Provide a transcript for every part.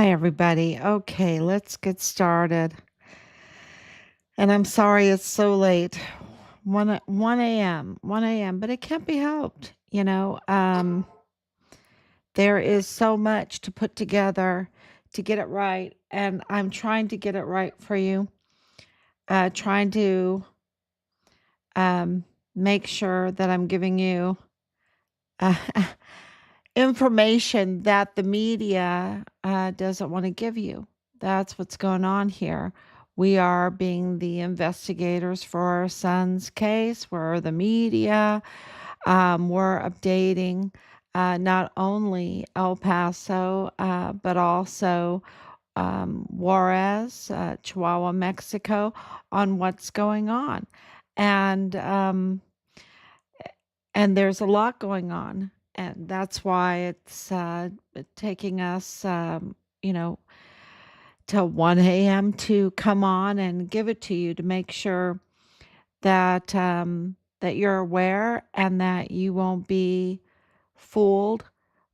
Hi, everybody. Okay, let's get started. And I'm sorry it's so late. 1 a.m., 1 a.m., but it can't be helped. There is so much to put together to get it right. And I'm trying to get it right for you, trying to um, make sure that I'm giving you uh, information that the media doesn't want to give you. That's what's going on here. We are being the investigators for our son's case. We're the media. We're updating not only El Paso, but also Juarez, Chihuahua, Mexico, on what's going on. And um, and there's a lot going on, and that's why it's taking us, you know, till 1 a.m. to come on and give it to you to make sure that that you're aware and that you won't be fooled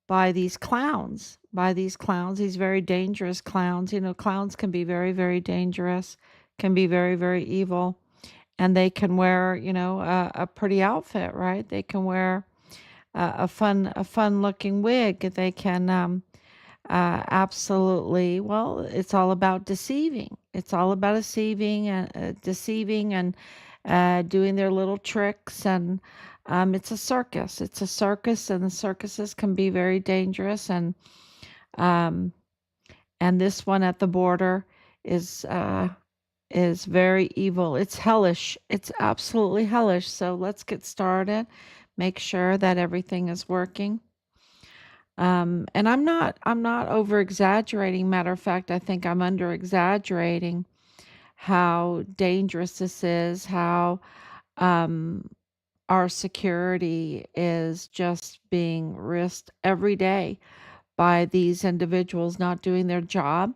by these clowns, these very dangerous clowns. Clowns can be very, very dangerous, can be very, very evil, and they can wear, a pretty outfit, right? They can wear a fun looking wig. They can absolutely. Well, it's all about deceiving. It's all about deceiving and doing their little tricks. And it's a circus. It's a circus, and the circuses can be very dangerous. Um, and this one at the border is uh, is very evil. It's hellish. It's absolutely hellish. So let's get started. Make sure that everything is working. And I'm not over exaggerating. Matter of fact, I think I'm under exaggerating how dangerous this is, how um, our security is just being risked every day by these individuals not doing their job,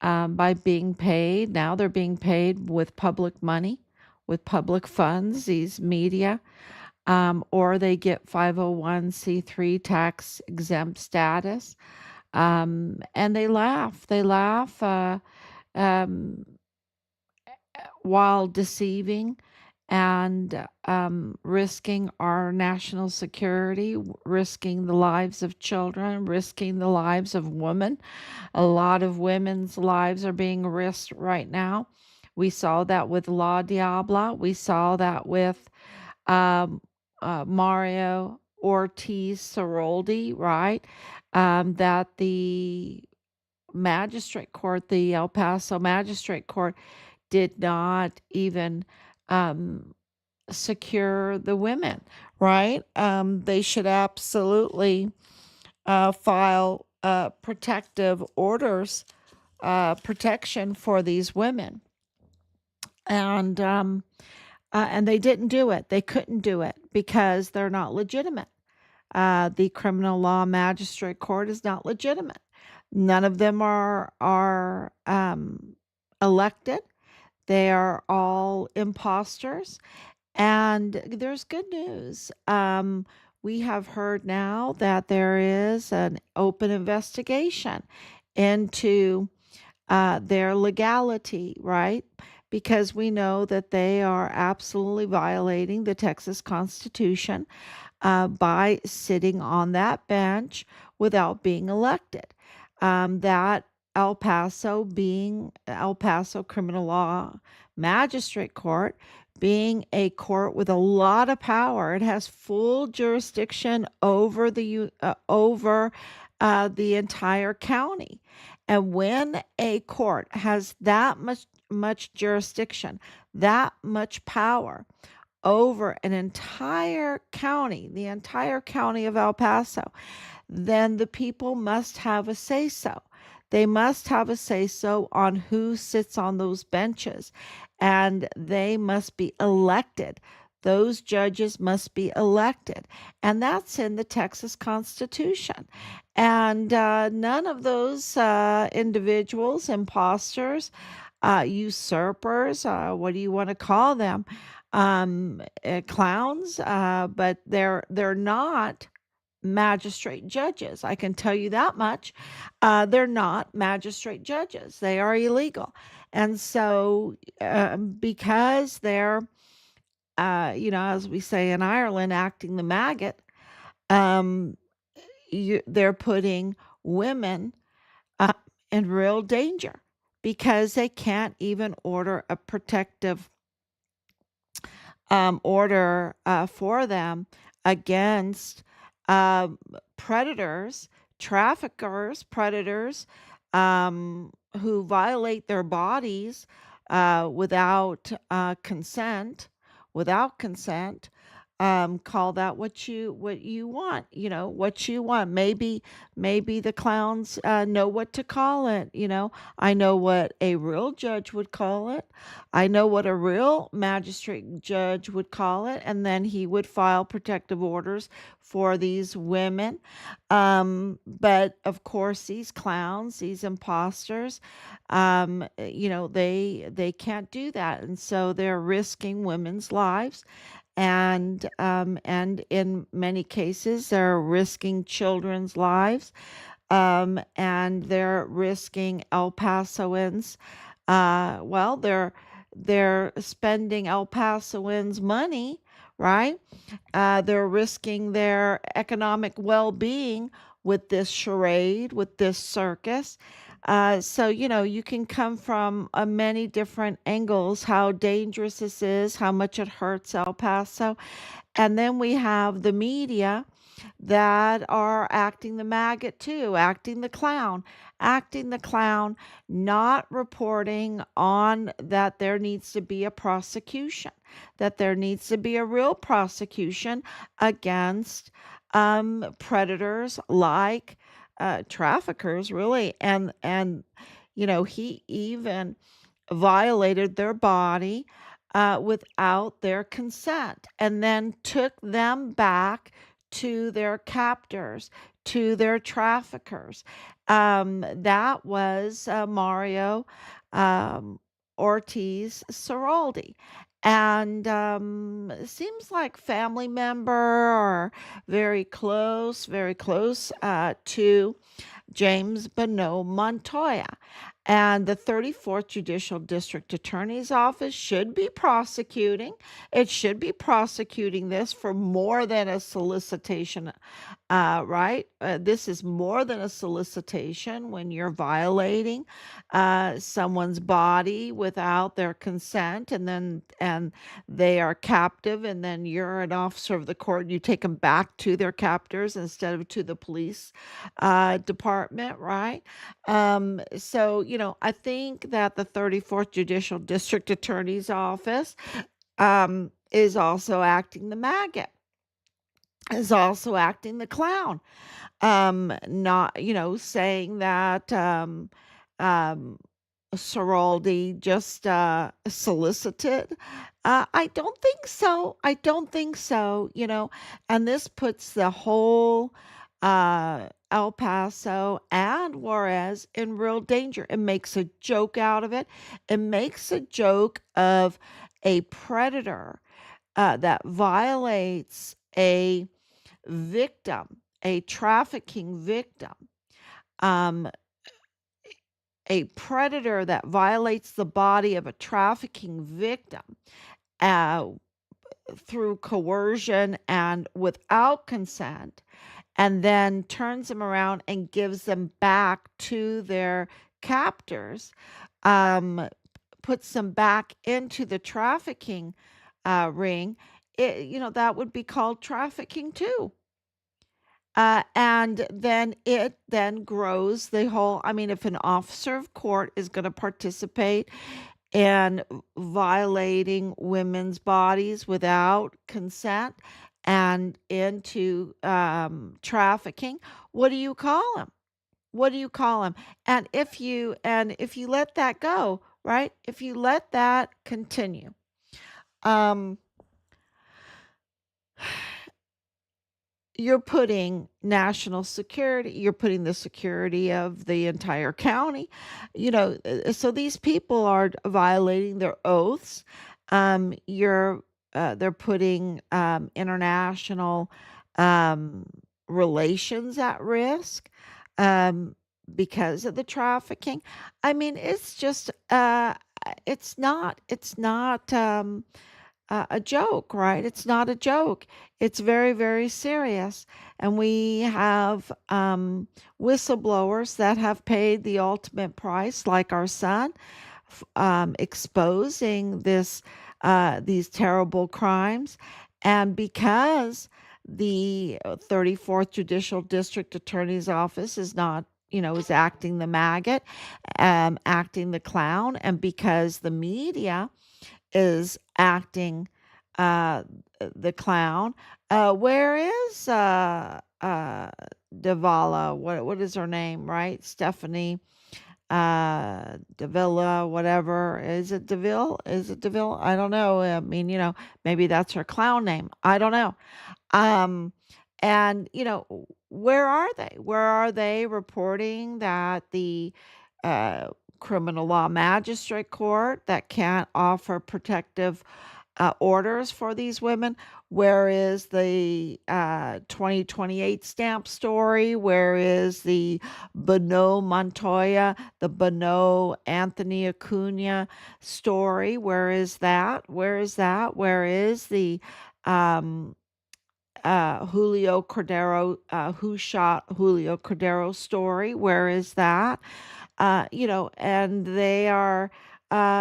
by being paid. Now they're being paid with public money, with public funds, these media, or they get 501c3 tax exempt status. And they laugh. They laugh um, while deceiving and risking our national security, risking the lives of children, risking the lives of women. A lot of women's lives are being risked right now. We saw that with La Diabla. We saw that with um, Mario Ortiz Ceroldi, right? That the magistrate court, the El Paso magistrate court, did not even um, secure the women, right? They should absolutely file protective orders, protection for these women. And they didn't do it. They couldn't do it because they're not legitimate. The criminal law magistrate court is not legitimate. None of them are elected. They are all imposters. And there's good news. We have heard now that there is an open investigation into their legality, right? Because we know that they are absolutely violating the Texas Constitution by sitting on that bench without being elected. That El Paso Criminal Law Magistrate Court, being a court with a lot of power, it has full jurisdiction over the entire county. And when a court has that much jurisdiction, that much power over an entire county, the entire county of El Paso, then the people must have a say so. They must have a say so on who sits on those benches, and they must be elected. Those judges must be elected. And that's in the Texas Constitution. And none of those individuals, imposters, usurpers, what do you want to call them? Clowns, but they're not. magistrate judges. I can tell you that much. They're not magistrate judges. They are illegal. And so, because they're, as we say in Ireland, acting the maggot, um, they're putting women uh, in real danger because they can't even order a protective order for them against um, predators, traffickers, predators who violate their bodies without consent, without consent. Call that what you want, what you want. Maybe the clowns know what to call it. I know what a real judge would call it. I know what a real magistrate judge would call it, and then he would file protective orders for these women. But of course, these clowns, these imposters, they can't do that, and so they're risking women's lives, and in many cases, they're risking children's lives, and they're risking El Pasoans. Well, they're spending El Pasoans' money, right? They're risking their economic well-being with this charade, with this circus. So, you can come from many different angles how dangerous this is, how much it hurts El Paso. And then we have the media that are acting the maggot too, acting the clown, not reporting on that there needs to be a prosecution, that there needs to be a real prosecution against predators like traffickers, really, and he even violated their body without their consent and then took them back to their captors, to their traffickers. That was Mario um, Ortiz Ceraldi. And seems like family member or very close to James Bonneau Montoya. And the 34th Judicial District Attorney's Office should be prosecuting. It should be prosecuting this for more than a solicitation, right? This is more than a solicitation when you're violating someone's body without their consent, and they are captive, and then you're an officer of the court. You take them back to their captors instead of to the police department, right? So, I think that the 34th Judicial District Attorney's Office is also acting the maggot, is also acting the clown, not, saying that um, Soraldi just solicited. I don't think so. I don't think so, and this puts the whole El Paso and Juarez in real danger. It makes a joke out of it. It makes a joke of a predator that violates a victim, a trafficking victim, um, a predator that violates the body of a trafficking victim uh, through coercion and without consent, and then turns them around and gives them back to their captors, um, puts them back into the trafficking ring. That would be called trafficking too. And then it then grows the whole. I mean, if an officer of court is going to participate in violating women's bodies without consent and into trafficking, what do you call him? What do you call him? And if you let that go, right? If you let that continue, um, you're putting national security, you're putting the security of the entire county, so these people are violating their oaths. You're They're putting international relations at risk um, because of the trafficking. I mean, it's not a joke, right? It's not a joke. It's very, very serious. And we have whistleblowers that have paid the ultimate price, like our son, exposing these terrible crimes. And because the 34th Judicial District Attorney's Office is not, is acting the maggot, acting the clown, and because the media is acting uh, the clown. Where is Devala? What is her name? Right, Stephanie Davila, whatever. Is it Deville? Is it Deville? I don't know. I mean, maybe that's her clown name. I don't know. Um, and where are they? Where are they reporting that the uh, criminal law magistrate court that can't offer protective orders for these women? Where is the 2028 stamp story? Where is the Bonneau Montoya, the Bonneau Anthony Acuna story? Where is that? Where is that? Where is the um, Julio Cordero, who shot Julio Cordero story? Where is that? And they are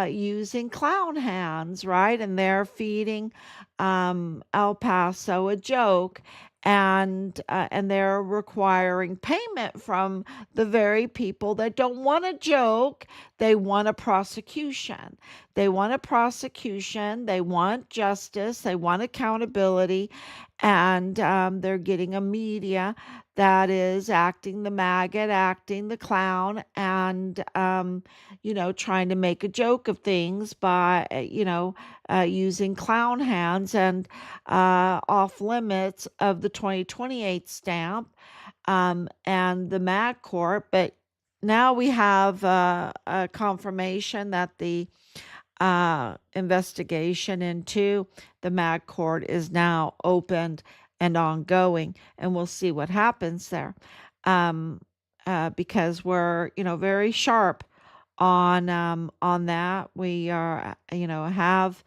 using clown hands, right? And they're feeding El Paso a joke, and they're requiring payment from the very people that don't want a joke. They want a prosecution. They want a prosecution. They want justice. They want accountability, and they're getting a media that is acting the maggot, acting the clown, and trying to make a joke of things by using clown hands and off limits of the 2028 stamp and the mag court. But now we have a confirmation that the investigation into the mag court is now opened and ongoing, and we'll see what happens there. Um, because we're very sharp on that. We are have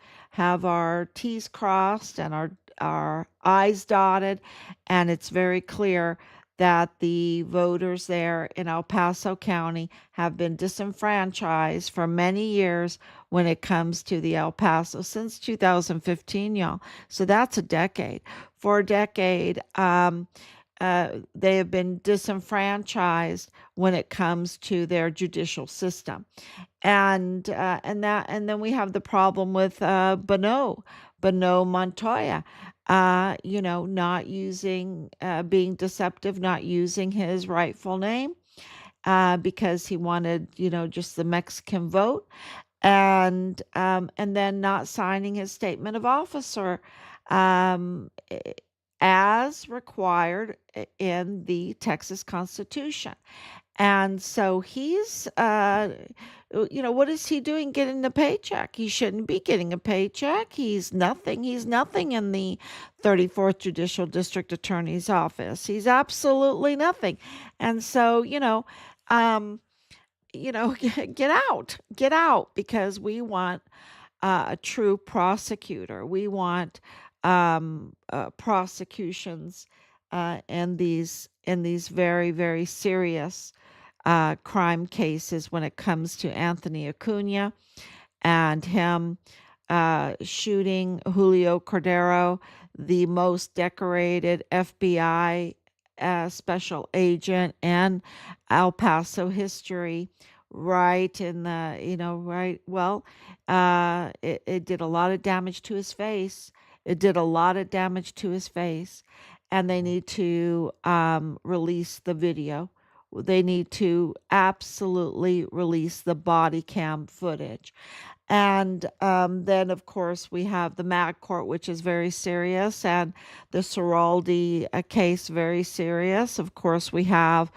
our T's crossed and our I's dotted, and it's very clear that the voters there in El Paso County have been disenfranchised for many years when it comes to the El Paso since 2015, y'all. So that's a decade. For a decade, they have been disenfranchised when it comes to their judicial system, and then we have the problem with Bonneau Montoya, not using, being deceptive, not using his rightful name, because he wanted, just the Mexican vote, and then not signing his statement of officer, um, as required in the Texas Constitution. And so what is he doing getting a paycheck? He shouldn't be getting a paycheck. He's nothing. He's nothing in the 34th Judicial District Attorney's Office. He's absolutely nothing. And so, um, get out, because we want a true prosecutor. We want prosecutions in these very, very serious crime cases when it comes to Anthony Acuna and him shooting Julio Cordero, the most decorated FBI special agent in El Paso history. Right in the, right. Well, it did a lot of damage to his face. It did a lot of damage to his face, and they need to release the video. They need to absolutely release the body cam footage. And then, of course, we have the Mag Court, which is very serious, and the Soraldi case, very serious. Of course, we have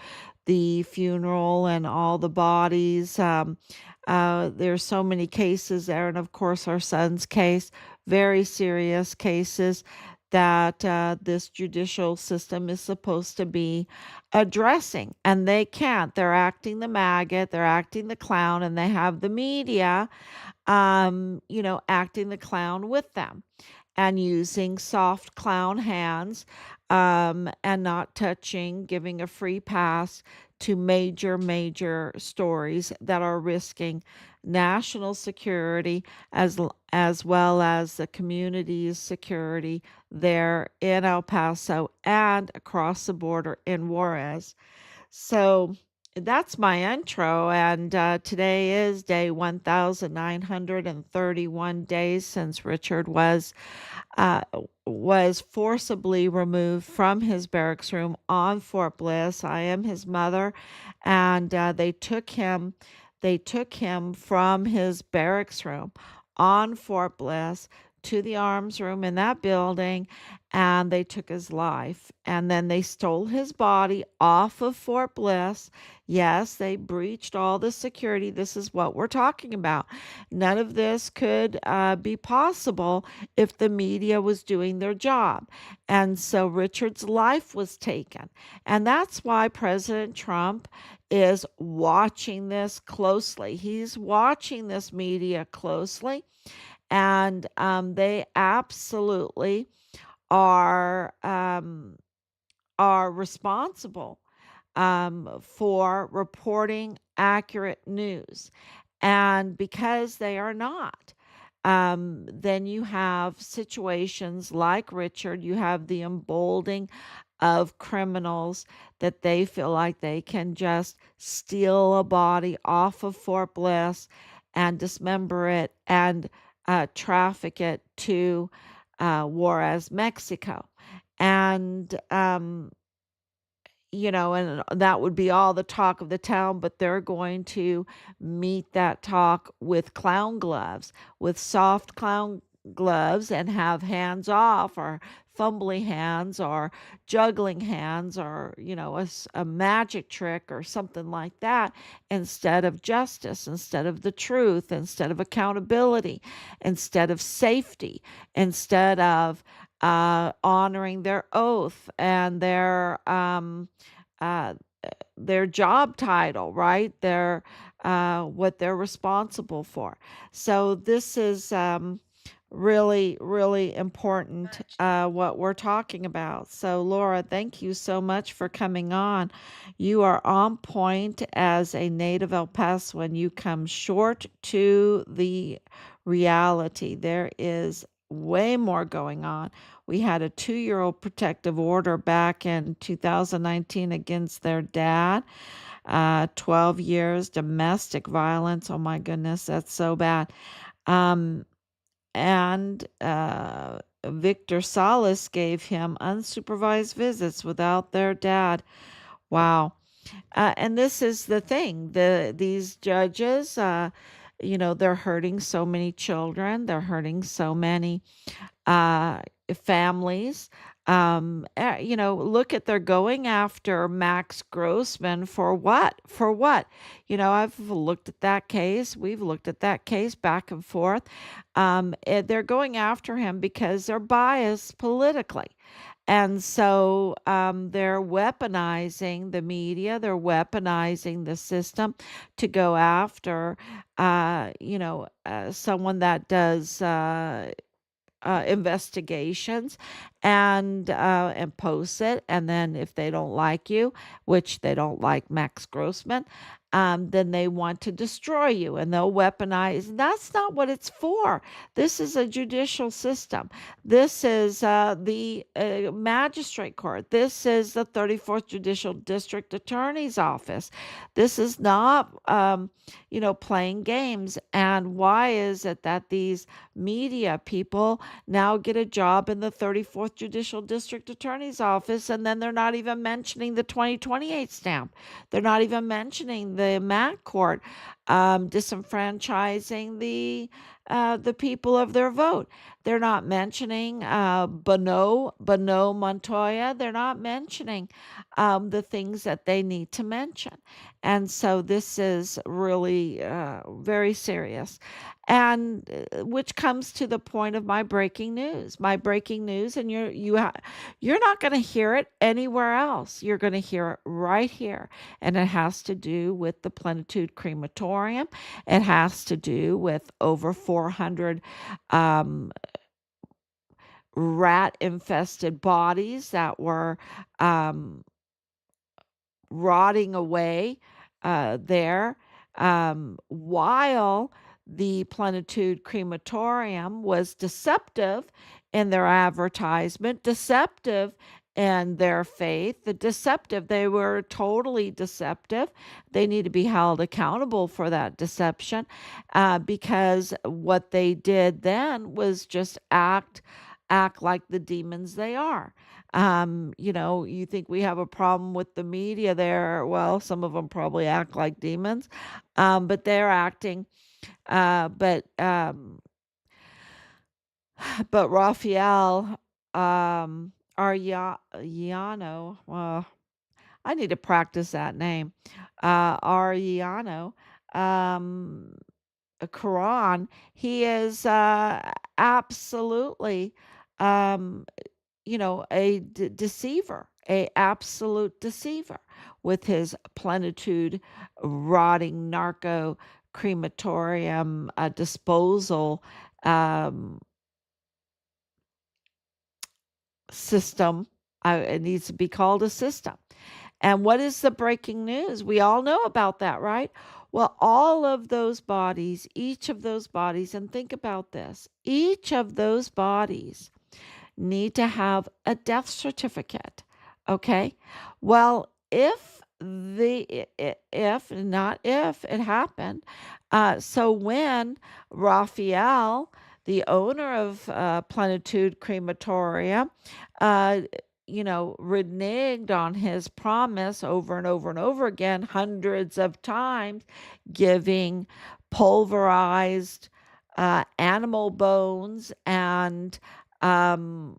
the funeral and all the bodies. There's so many cases there, and of course, our son's case, very serious cases that this judicial system is supposed to be addressing. And they can't. They're acting the maggot, they're acting the clown, and they have the media, acting the clown with them and using soft clown hands, and not touching, giving a free pass to major, major stories that are risking national security as well as the community's security there in El Paso and across the border in Juarez. So that's my intro, and today is day 1,931 days since Richard uh, was forcibly removed from his barracks room on Fort Bliss. I am his mother, and they took him from his barracks room on Fort Bliss to the arms room in that building, and they took his life. And then they stole his body off of Fort Bliss. Yes, they breached all the security. This is what we're talking about. None of this could be possible if the media was doing their job. And so Richard's life was taken. And that's why President Trump is watching this closely. He's watching this media closely, and they absolutely are are responsible for reporting accurate news. And because they are not, then you have situations like Richard, you have the emboldening of criminals that they feel like they can just steal a body off of Fort Bliss and dismember it and traffic it to Juarez, Mexico. And and that would be all the talk of the town, but they're going to meet that talk with clown gloves, with soft clown gloves, and have hands off or fumbly hands or juggling hands or, a magic trick or something like that, instead of justice, instead of the truth, instead of accountability, instead of safety, instead of honoring their oath and uh, their job title, right? Their what they're responsible for. So this is really, really important what we're talking about. So Laura, thank you so much for coming on. You are on point as a native El Pasoan. You come short to the reality. There is way more going on. We had a 2-year-old protective order back in 2019 against their dad. 12 years domestic violence. Oh my goodness, that's so bad. Um, and Victor Salas gave him unsupervised visits without their dad. Wow. And this is the thing. These judges, they're hurting so many children. They're hurting so many uh, families. Look at they're going after Max Grossman for what? For what? I've looked at that case. We've looked at that case back and forth. They're going after him because they're biased politically. And so they're weaponizing the media, they're weaponizing the system to go after, someone that does investigations and post it. And then if they don't like you, which they don't like Max Grossman, then they want to destroy you and they'll weaponize. And that's not what it's for. This is a judicial system. This is the magistrate court. This is the 34th Judicial District Attorney's Office. This is not, playing games. And why is it that these media people now get a job in the 34th Judicial District Attorney's Office, and then they're not even mentioning the 2028 stamp? They're not even mentioning the MAC court disenfranchising the the people of their vote. They're not mentioning Bono Montoya. They're not mentioning the things that they need to mention. And so this is really very serious. And which comes to the point of my breaking news. My breaking news, and you're not going to hear it anywhere else. You're going to hear it right here, and it has to do with the Plenitude Crematorium. It has to do with over 400 um, rat infested bodies that were um, rotting away there, while the Plenitude Crematorium was deceptive in their advertisement, deceptive in their faith, they were totally deceptive. They need to be held accountable for that deception, because what they did then was just act like the demons they are. You think we have a problem with the media there. Well, some of them probably act like demons, but they're acting. But Raphael Ariano, I need to practice that name. Ariano, um, Quran, he is absolutely um, a deceiver, a absolute deceiver with his Plenitude rotting narco crematorium disposal um, system. It needs to be called a system. And what is the breaking news? We all know about that, right? Well, all of those bodies, each of those bodies, and think about this, each of those bodies need to have a death certificate. Okay. Well, if not if it happened, so when Raphael, the owner of Plenitude Crematorium, uh, reneged on his promise over and over and over again, hundreds of times, giving pulverized animal bones and um,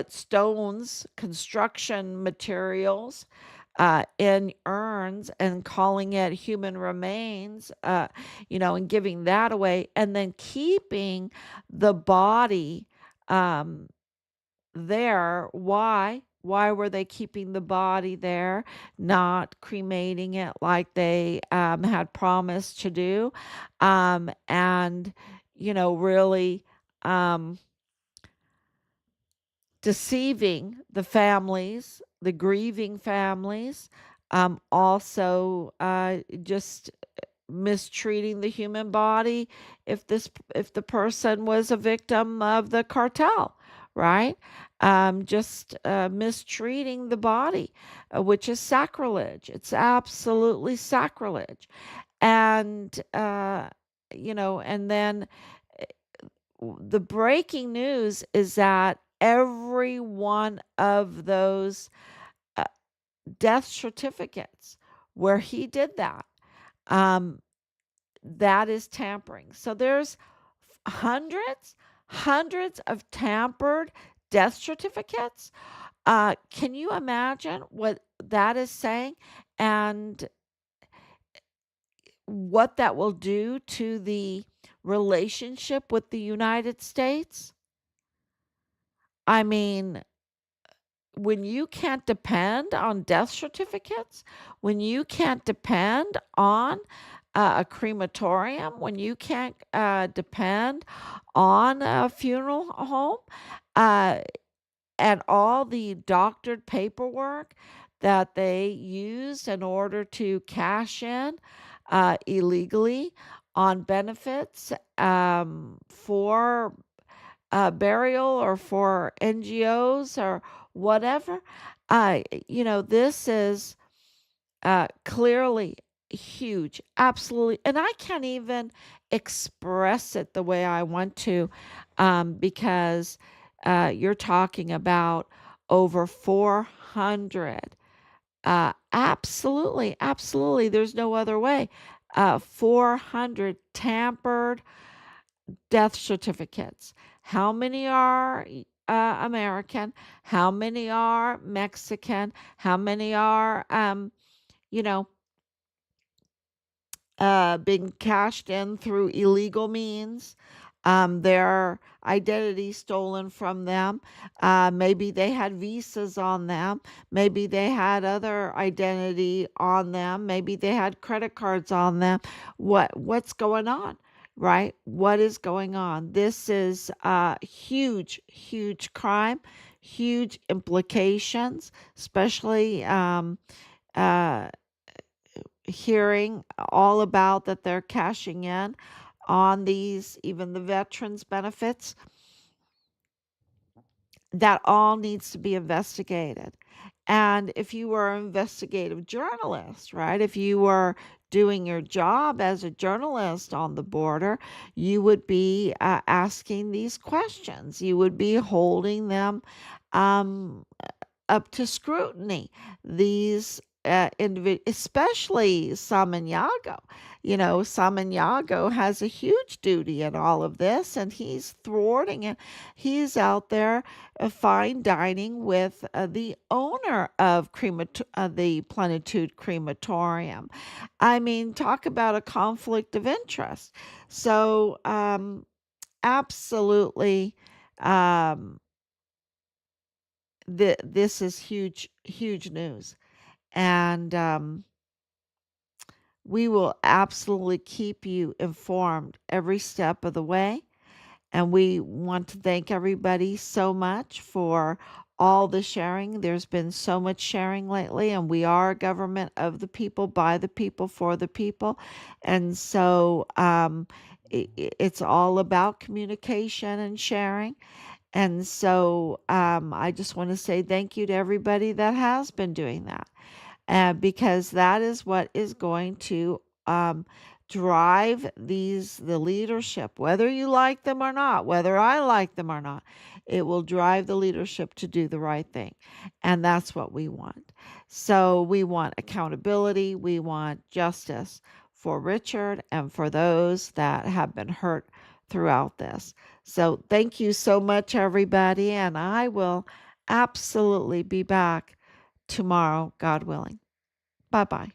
stones, construction materials in urns and calling it human remains, and giving that away, and then keeping the body um, there. Why? Why were they keeping the body there, not cremating it like they had promised to do? And, really. Deceiving the families, the grieving families, also just mistreating the human body if the person was a victim of the cartel, right? Just mistreating the body, which is sacrilege. It's absolutely sacrilege. And and then the breaking news is that every one of those uh, death certificates where he did that, um, that is tampering. So there's hundreds, hundreds of tampered death certificates. Can you imagine what that is saying and what that will do to the relationship with the United States? I mean, when you can't depend on death certificates, when you can't depend on a crematorium, when you can't depend on a funeral home, uh, and all the doctored paperwork that they used in order to cash in illegally on benefits for burial or for NGOs or whatever. This is clearly huge, absolutely. And I can't even express it the way I want to, because you're talking about over 400. Absolutely, absolutely. There's no other way. 400 tampered death certificates. How many are American? How many are Mexican? How many are, you know, being cashed in through illegal means? Their identity stolen from them. Maybe they had visas on them. Maybe they had other identity on them. Maybe they had credit cards on them. What's going on? Right? What is going on? This is a huge, huge crime, huge implications, especially uh, hearing all about that they're cashing in on these, even the veterans benefits. That all needs to be investigated. And if you were an investigative journalist, right, if you were doing your job as a journalist on the border, you would be asking these questions. You would be holding them um, up to scrutiny. These especially Samaniago. You know, Samaniago has a huge duty in all of this, and he's thwarting it. He's out there fine dining with the owner of the Plenitude Crematorium. I mean, talk about a conflict of interest. So, absolutely. Um, this is huge, huge news. And we will absolutely keep you informed every step of the way. And we want to thank everybody so much for all the sharing. There's been so much sharing lately, and we are a government of the people, by the people, for the people. And so it's all about communication and sharing. And so I just want to say thank you to everybody that has been doing that, because that is what is going to drive the leadership, whether you like them or not, whether I like them or not. It will drive the leadership to do the right thing, and that's what we want. So we want accountability, we want justice for Richard and for those that have been hurt throughout this. So thank you so much, everybody, and I will absolutely be back tomorrow, God willing. Bye bye.